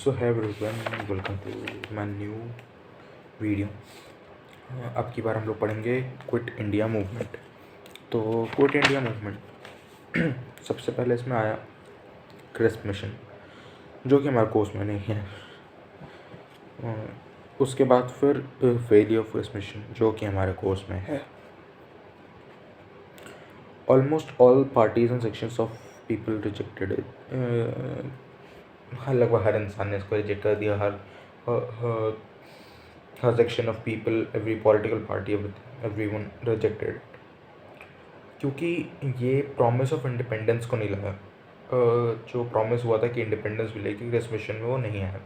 So hi everyone, welcome to my new video. अब की बार हम लोग पढ़ेंगे क्विट इंडिया मूवमेंट। तो क्विट इंडिया मूवमेंट सबसे पहले इसमें आया क्रिस्प मिशन, जो कि हमारे कोर्स में नहीं है। उसके बाद फिर फेलियर ऑफ क्रिस्प मिशन, जो कि हमारे कोर्स में है। Almost all parties and sections of people rejected it. लगभग हर इंसान ने इसको रिजेक्ट कर दिया। हर section of people, every political party, everyone rejected it, क्योंकि ये प्रॉमिस ऑफ इंडिपेंडेंस को नहीं लगा। जो प्रॉमिस हुआ था कि इंडिपेंडेंस मिलेगी, इस मिशन में वो नहीं आया।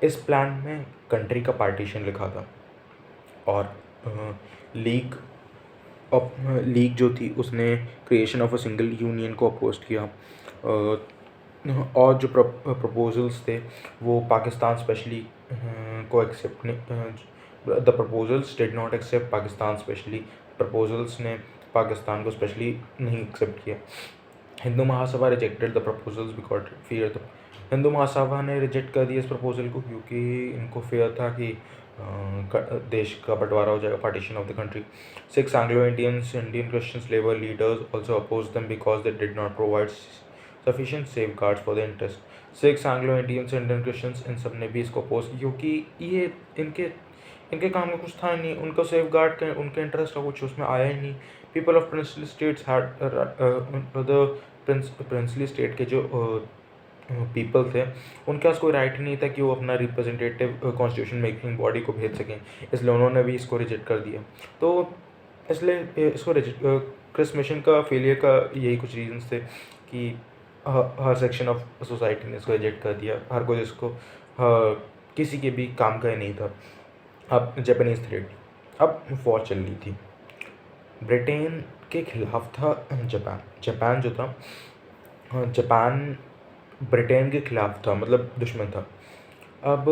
इस प्लान में कंट्री का पार्टीशन लिखा था और लीग जो थी उसने creation of a single union को अपोज किया। और जो प्रपोजल्स थे वो पाकिस्तान स्पेशली को एक्सेप्ट नहीं, the proposals did not accept Pakistan specially. Proposals ने पाकिस्तान को स्पेशली नहीं एक्सेप्ट किया। Hindu Mahasabha rejected the proposals because fear the Hindu Mahasabha ने रिजेक्ट कर दिया इस प्रपोजल को, क्योंकि इनको फेयर था कि देश का बंटवारा हो जाएगा, partition of the country. 6 Anglo Indians, Indian Christians, labour leaders also oppose them because they did not provide sufficient safeguards for the interest. 6 Anglo Indians, Indian Christians, इन सब ने भी इसको अपोज किया, क्योंकि ये इनके काम में कुछ था ही नहीं। उनको सेफगार्ड का, उनके इंटरेस्ट का कुछ उसमें आया ही नहीं। People of princely states had the princely state के जो पीपल थे उनके पास कोई राइट नहीं था कि वो अपना रिप्रेजेंटेटिव कॉन्स्टिट्यूशन मेकिंग बॉडी को भेज सकें, इसलिए उन्होंने भी इसको रिजेक्ट कर दिया। तो इसलिए इसको क्रिस्प मिशन का फेलियर का यही कुछ रीजंस थे कि हर सेक्शन ऑफ सोसाइटी ने इसको रिजेक्ट कर दिया। हर कोई इसको किसी के भी काम का ही नहीं था। अब जापानीज थ्रेट, अब वॉर चल रही थी। ब्रिटेन के खिलाफ था जापान जो था, जापान ब्रिटेन के खिलाफ था, मतलब दुश्मन था। अब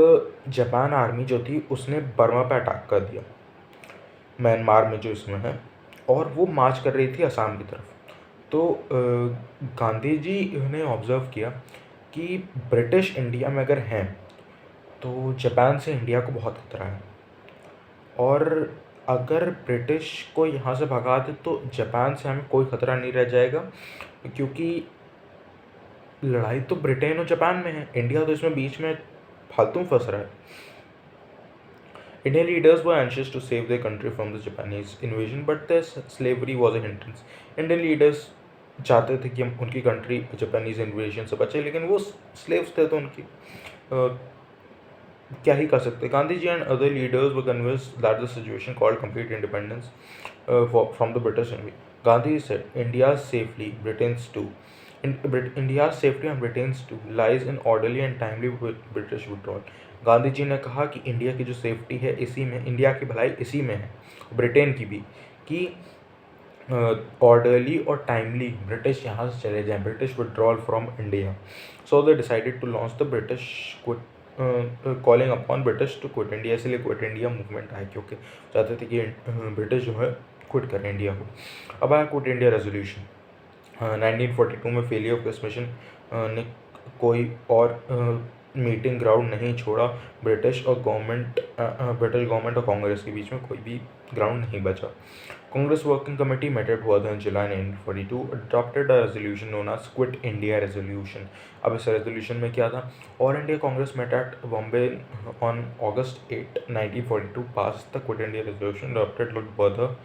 जापान आर्मी जो थी उसने बर्मा पे अटैक कर दिया, म्यांमार में जो इसमें है, और वो मार्च कर रही थी असम की तरफ। तो गांधी जी ने ऑब्ज़र्व किया कि ब्रिटिश इंडिया में अगर हैं तो जापान से इंडिया को बहुत खतरा है, और अगर ब्रिटिश को यहाँ से भगा दे तो जापान से हमें कोई ख़तरा नहीं रह जाएगा, क्योंकि लड़ाई तो ब्रिटेन और जापान में है, इंडिया तो इसमें बीच में फालतू में फंस रहा है। Indian leaders were anxious to save their country from the Japanese invasion, but the slavery was a hindrance. Indian leaders चाहते थे कि हम उनकी कंट्री जापानीज इन्वेजन से बचे, लेकिन वो स्लेव्स थे तो उनकी क्या ही कर सकते। Gandhi ji and other leaders were convinced that the situation called complete independence from the British envy. Gandhi said India safely, Britain's to India's safety and Britain's too lies in orderly and timely British withdrawal. Gandhi ji ने कहा कि India की जो safety है इसी में, India की भलाई इसी में है, ब्रिटेन की भी, कि ऑर्डरली और टाइमली ब्रिटिश यहाँ से चले जाएं, British withdrawal from India. So they decided to launch the British calling upon British to quit India. इसलिए क्विट इंडिया मूवमेंट आया, क्योंकि चाहते थे कि ब्रिटिश जो है क्विट करें इंडिया को। अब आया क्विट इंडिया रेजोल्यूशन। 1942 में फेलियर ऑफ क्रिस्प मिशन ने कोई और मीटिंग ग्राउंड नहीं छोड़ा। ब्रिटिश गवर्नमेंट और कांग्रेस के बीच में कोई भी ग्राउंड नहीं बचा। कांग्रेस वर्किंग कमेटी मेटेड हुआ था in July 1942, adopted a resolution known as quit India resolution. अब इस रेजोल्यूशन में क्या था? All India Congress met at Bombay on August 8, 1942, pass the quit India resolution adopted further.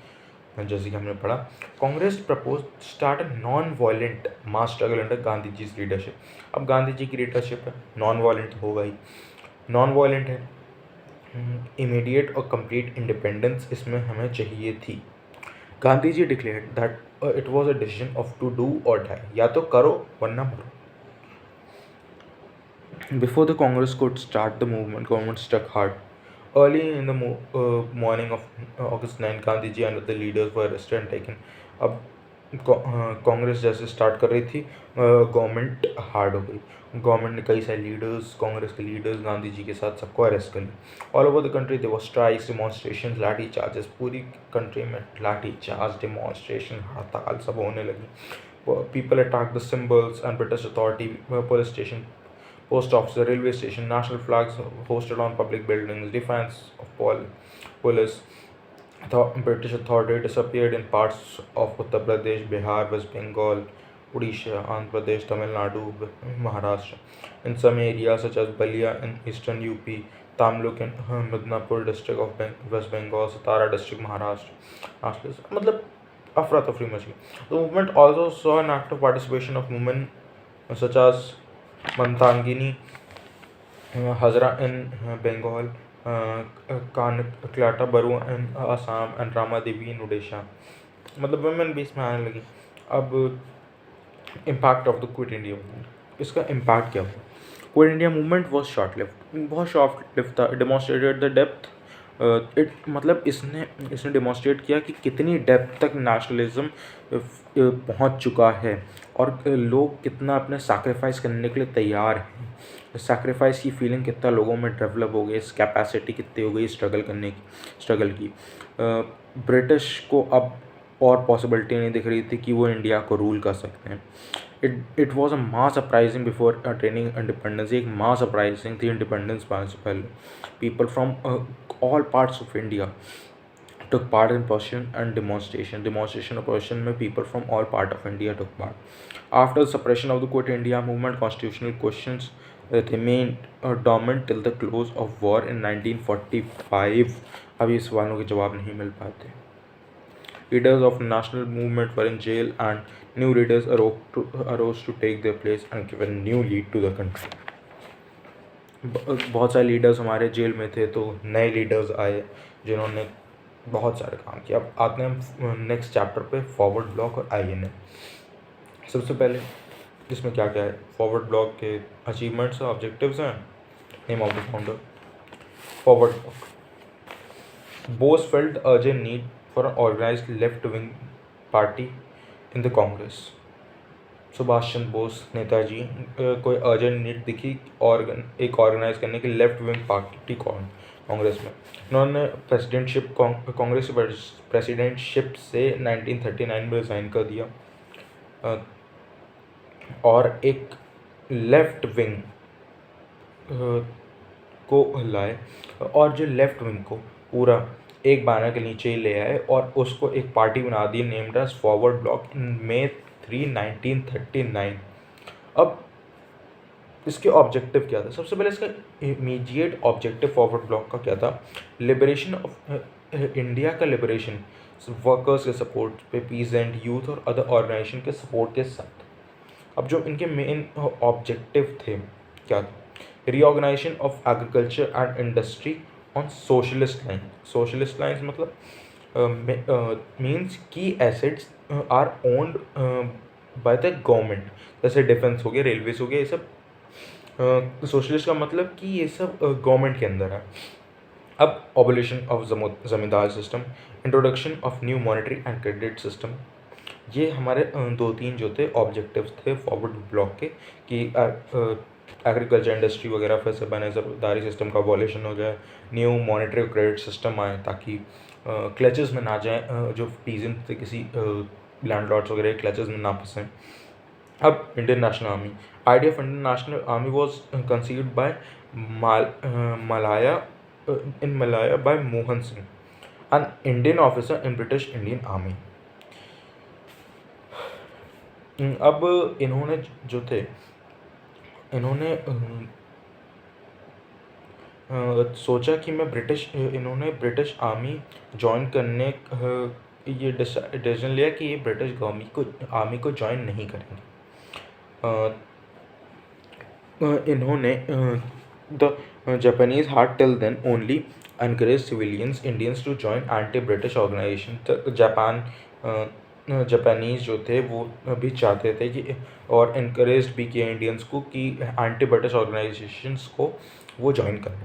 जैसे कि हमने पढ़ा, Congress propose start non violent mass struggle under Gandhi ji leadership. अब गांधी जी की लीडरशिप है, नॉन वायलेंट होगा ही, नॉन वायलेंट है, इमीडिएट और कंप्लीट इंडिपेंडेंस इसमें हमें चाहिए थी। Gandhi ji declared that it was a decision of to do और डाई, या तो करो वरना मरो। Before the Congress could start the movement, government stuck hard. Early in the morning of August 9, Gandhi ji and the leaders were arrested and taken. अब कांग्रेस जैसे start कर रही थी, गवर्नमेंट हार्ड हो गई। गवर्नमेंट ने कई सारे लीडर्स, कांग्रेस के लीडर्स गांधी जी के साथ सबको अरेस्ट कर लिया। All over the country there were strikes, demonstration, lathi charges. पूरी कंट्री में लाठी चार्ज, डिमॉन्स्ट्रेशन, हड़ताल सब होने लगी। People attack the symbols and British authority, police station post office, railway station, national flags hosted on public buildings, defense of police. The British authority disappeared in parts of Uttar Pradesh, Bihar, West Bengal, Odisha, Andhra Pradesh, Tamil Nadu, Maharashtra. In some areas such as Balia in eastern UP, Tamluk in Midnapur district of West Bengal, Satara district, Maharashtra. मतलब अफरा तफरी much गई. The movement also saw an active participation of women such as Mantangini Hazra in Bengal, Kanklata Baru in Assam and Rama Devi in Odisha. मतलब women भी इसमें आने लगी. अब impact of the quit India movement, इसका impact क्या हुआ? Quit India movement was short lived, बहुत शॉर्ट लिव्ड था. डेमोन्स्ट्रेटेड द डेप्थ इट मतलब इसने डेमोन्स्ट्रेट किया कि कितनी डेप्थ तक नेशनलिज्म पहुंच चुका है और लोग कितना अपने सैक्रिफाइस करने के लिए तैयार हैं. सैक्रिफाइस की फीलिंग कितना लोगों में डेवलप हो गई, इस कैपेसिटी कितनी हो गई स्ट्रगल की. ब्रिटिश को अब और पॉसिबिलिटी नहीं दिख रही थी कि वो इंडिया को रूल कर सकते हैं. It was a mass uprising before attaining independence. एक मास अपराइजिंग थी इंडिपेंडेंस पाने से पहले. People from all parts of India took part in position and demonstration of position में people from all part of India took part. After the suppression of the Quit India movement, constitutional questions remained dominant till the close of war in 1945. अभी इस सवालों के जवाब नहीं मिल पाते. Leaders of national movement were in jail and new leaders arose to take their place and give a new lead to the country. बहुत सारे leaders हमारे जेल में थे तो नए लीडर्स आए जिन्होंने बहुत सारे काम किया. अब आते हैं नेक्स्ट चैप्टर पे, फॉरवर्ड ब्लॉक और INA. सबसे पहले इसमें क्या क्या है? फॉरवर्ड ब्लॉक के अचीवमेंट्स और ऑब्जेक्टिव्स हैं. Name of the founder. Forward bloc. Bose felt urgent need for an organised left wing party in the Congress. Subhash Chandra Bose Netaji कोई अर्जेंट नीड दिखी एक ऑर्गेनाइज करने की लेफ्ट विंग पार्टी कांग्रेस में. उन्होंने कांग्रेस प्रेसिडेंटशिप से 1939 में रिज़ाइन कर दिया और एक लेफ्ट विंग को लाए और जो लेफ्ट विंग को पूरा एक बैनर के नीचे ही ले आए और उसको एक पार्टी बना दी named as forward bloc in May 3, 1939. अब इसके ऑब्जेक्टिव क्या था? सबसे पहले इसका इमीडिएट ऑब्जेक्टिव फॉरवर्ड ब्लॉक का क्या था? लिबरेशन ऑफ इंडिया का लिबरेशन वर्कर्स के सपोर्ट पे, पीसेंट, यूथ और अदर ऑर्गेनाइजेशन के सपोर्ट के साथ. अब जो इनके मेन ऑब्जेक्टिव थे क्या था? Reorganisation of agriculture and industry on socialist line. Socialist lines मतलब मीन्स की assets are owned by the government. जैसे डिफेंस हो गया, रेलवेज हो गया, ये सब सोशलिस्ट का मतलब कि ये सब गवर्नमेंट के अंदर है. अब ऑबोलिशन ऑफ जमींदार system, introduction of new monetary and credit system. ये हमारे 2-3 जो थे ऑब्जेक्टिव्स थे फॉरवर्ड ब्लॉक के कि एग्रीकल्चर इंडस्ट्री वगैरह फिर से बने, जमींदारी सिस्टम का अबॉलिशन हो जाए, न्यू मॉनेटरी क्रेडिट सिस्टम आए ताकि क्लचेस में ना जाए जो पीजेंट थे, किसी लैंडलॉर्ड्स वगैरह क्लचेस में ना फंसें. अब Indian National Army. Idea of Indian National Army was conceived by Malaya by Mohan Singh, an Indian officer in British Indian Army. अब इन्होंने जो थे इन्होंने सोचा कि इन्होंने ब्रिटिश आर्मी ज्वाइन करने ये डिसीजन लिया कि ये ब्रिटिश आर्मी को ज्वाइन नहीं करेंगे. इन्होंने the Japanese had till then only encouraged civilians Indians to join anti-British organization. Japanese जो थे वो भी चाहते थे कि और इनक्रेज भी किया इंडियंस को कि एंटी ब्रिटिश ऑर्गेनाइजेशंस को वो ज्वाइन करें.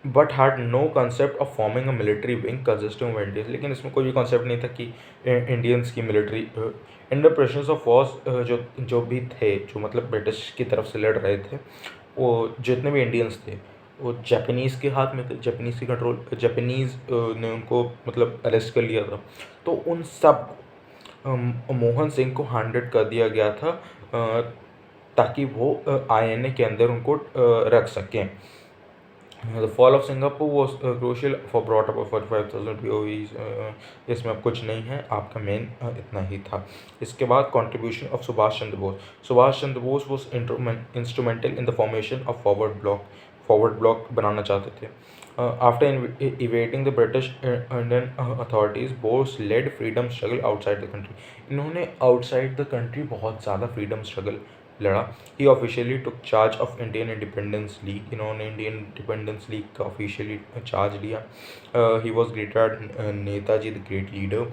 But had no concept of forming a military wing consisting of Indians. लेकिन इसमें कोई भी कॉन्सेप्ट नहीं था कि इंडियंस की मिलिट्री. इंडर प्रेशर्स ऑफ वॉर्स जो भी थे, जो मतलब ब्रिटिश की तरफ से लड़ रहे थे, वो जितने भी इंडियंस थे वो जापानीज़ के हाथ में थे. जापानीज़ की कंट्रोल, जापानीज़ ने उनको मतलब अरेस्ट कर लिया था. तो उन सब मोहन सिंह को हैंडेड कर दिया गया था ताकि वो INA के अंदर उनको रख सकें। The fall of Singapore was crucial for brought up 45,000 POVs। इसमें अब कुछ नहीं है, आपका मेन इतना ही था। इसके बाद contribution of Subhash Chandra Bose. Subhash Chandra Bose was instrumental in the formation of forward bloc बनाना चाहते थे। After evading the British Indian authorities, Bose led freedom struggle outside the country. इन्होंने आउटसाइड द कंट्री बहुत ज़्यादा फ्रीडम स्ट्रगल लड़ा। He officially took charge of Indian independence league. इन्होंने Indian independence league का officially charge लिया। He was greeted Netaji the great leader.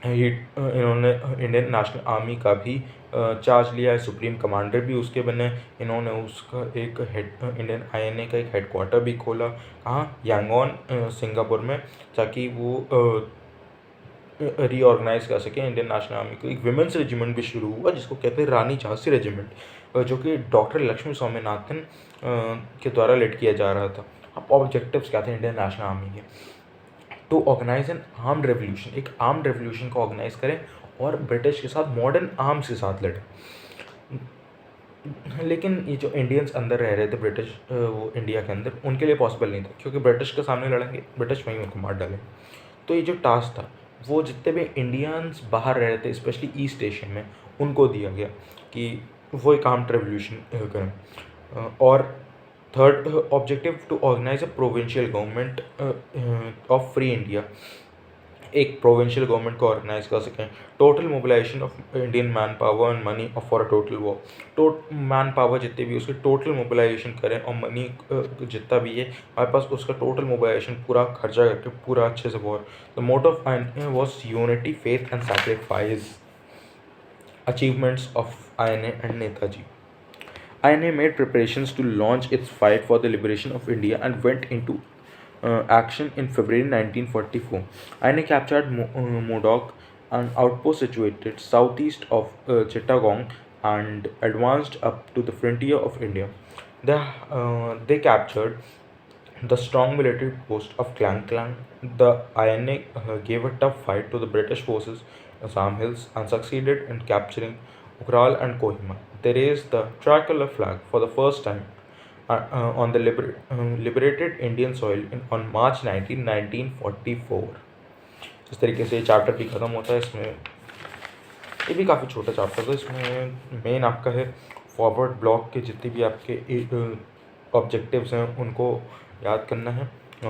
इन्होंने Indian National army का भी चार्ज लिया है, सुप्रीम कमांडर भी उसके बने। इन्होंने उसका एक इंडियन INA का एक हेडक्वार्टर भी खोला, कहाँ, यांगोन सिंगापुर में, ताकि वो रीऑर्गेनाइज कर सके इंडियन नेशनल आर्मी को। एक विमेंस रेजिमेंट भी शुरू हुआ जिसको कहते हैं रानी झांसी रेजिमेंट, जो कि डॉक्टर लक्ष्मी स्वामीनाथन के द्वारा लेड किया जा रहा था। अब ऑब्जेक्टिव्स क्या थे इंडियन नेशनल आर्मी के? To organise an armed revolution, एक आर्म्ड रेवोल्यूशन को ऑर्गेनाइज करें और ब्रिटिश के साथ मॉडर्न आर्म्स के साथ लड़े। लेकिन ये जो इंडियंस अंदर रह रहे थे ब्रिटिश वो इंडिया के अंदर, उनके लिए पॉसिबल नहीं था, क्योंकि ब्रिटिश के सामने लड़ेंगे, ब्रिटिश वहीं उनको मार डालेंगे। तो ये जो टास्क था वो जितने भी इंडियंस बाहर रह रहे थे, स्पेशली ईस्ट एशियन में, उनको दिया गया कि वो एक आर्म्ड रेवोल्यूशन करें। और third objective, to organise a provincial government of free India, एक प्रोविंशियल गवर्नमेंट को ऑर्गेनाइज कर सकें। Total mobilisation of Indian manpower and money for a total war. Manpower जितने भी उसके टोटल मोबिलाइजेशन करें और मनी जितना भी है हमारे पास उसका टोटल मोबिलाइजेशन पूरा खर्चा करके पूरा अच्छे से war. The motto of was unity, faith and sacrifice. Achievements of INA and Netaji. INA made preparations to launch its fight for the liberation of India and went into action in February 1944. INA captured Modoc, an outpost situated southeast of Chittagong, and advanced up to the frontier of India. They captured the strong military post of Klang Klang. The INA gave a tough fight to the British forces Assam Hills and succeeded in capturing Ukral and Kohima. They raised the tricolor flag for the first time on the liberated Indian soil on March 19, 1944. इस तरीके से ये chapter भी ख़त्म होता है। इसमें ये भी काफ़ी छोटा चैप्टर था। इसमें मेन आपका है फॉरवर्ड ब्लॉक के जितने भी आपके ऑब्जेक्टिव्स हैं उनको याद करना है।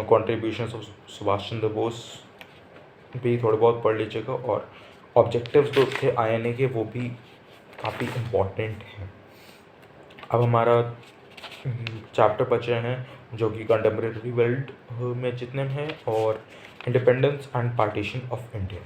कॉन्ट्रीब्यूशंस ऑफ सुभाष चंद्र बोस भी थोड़े बहुत पढ़ लीजिएगा, और ऑब्जेक्टिव्स जो थे INA के वो भी काफ़ी इम्पॉर्टेंट हैं। अब हमारा चैप्टर बचे हैं जो कि कंटेम्प्रेरी वर्ल्ड में जितने हैं और independence and partition of India.